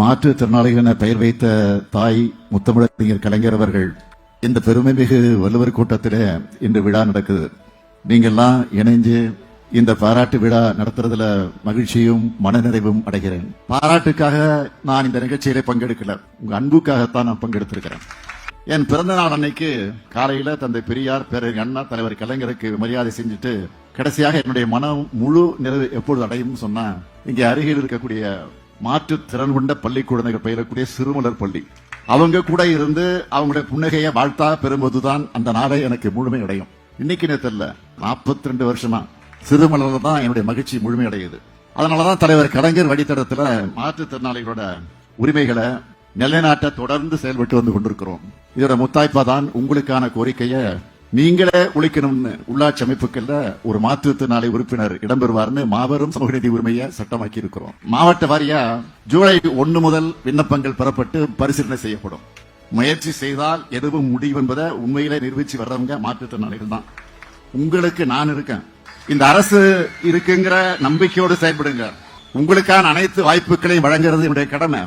மாற்றுத்திறனாளிகள் என பெயர் வைத்த தாய் முத்தமிழறிஞர் கலைஞர் அவர்கள் இந்த பெருமைமிகு வள்ளுவர் கூட்டத்திலே இன்று விழா நடக்குது. நீங்கெல்லாம் இணைஞ்சு இந்த பாராட்டு விழா நடத்துறதுல மகிழ்ச்சியும் மனநிறைவும் அடைகிறேன். பாராட்டுக்காக நான் இந்த நிகழ்ச்சியிலே பங்கெடுக்கல, உங்க அன்புக்காகத்தான் நான் பங்கெடுத்திருக்கிறேன். என் பிறந்த நாள் அன்னைக்கு காலையில தந்தை பெரியார் பேரறிஞர் அண்ணா தலைவர் கலைஞருக்கு மரியாதை செஞ்சுட்டு கடைசியாக என்னுடைய மனம் முழு நிறைவு எப்பொழுது அடையும் சொன்னா, இங்கே அருகில் இருக்கக்கூடிய மாற்றுத்திறன் கொண்ட பள்ளி குழந்தைகள் பயிலக்கூடிய சிறுமலர் பள்ளி அவங்க கூட இருந்து அவங்களுடைய புன்னகையை வாழ்த்தா பெறும்போதுதான் அந்த நாளை எனக்கு முழுமை அடையும். இன்னைக்கு நேரத்தில் 42 வருஷமா சிறுமலர் தான் என்னுடைய மகிழ்ச்சி முழுமை அடையுது. அதனாலதான் தலைவர் கலைஞர் வழித்தடத்துல மாற்றுத்திறனாளிகளோட உரிமைகளை நிலைநாட்ட தொடர்ந்து செயல்பட்டு வந்து கொண்டிருக்கிறோம். இதோட முத்தாய்ப்பா தான் உங்களுக்கான கோரிக்கையை நீங்களே ஒழிக்கணும்னு உள்ளாட்சி அமைப்புகள்ல ஒரு மாற்றுத்திறனாளி உறுப்பினர் இடம்பெறுவார்னு மாபெரும் சமூக நீதி உரிமையை சட்டமாக்கி இருக்கிறோம். மாவட்ட வாரியா ஜூலை 1 முதல் விண்ணப்பங்கள் பெறப்பட்டு பரிசீலனை செய்யப்படும். முயற்சி செய்தால் எதுவும் முடியும் என்பதை உண்மையிலே நிரூபிச்சு வர்றவங்க மாற்றுத்திறனாளிகள் தான். உங்களுக்கு நான் இருக்கேன், இந்த அரசு இருக்குங்கிற நம்பிக்கையோடு செயல்படுங்க. உங்களுக்கான அனைத்து வாய்ப்புகளையும் வழங்குறது என்னுடைய கடமை.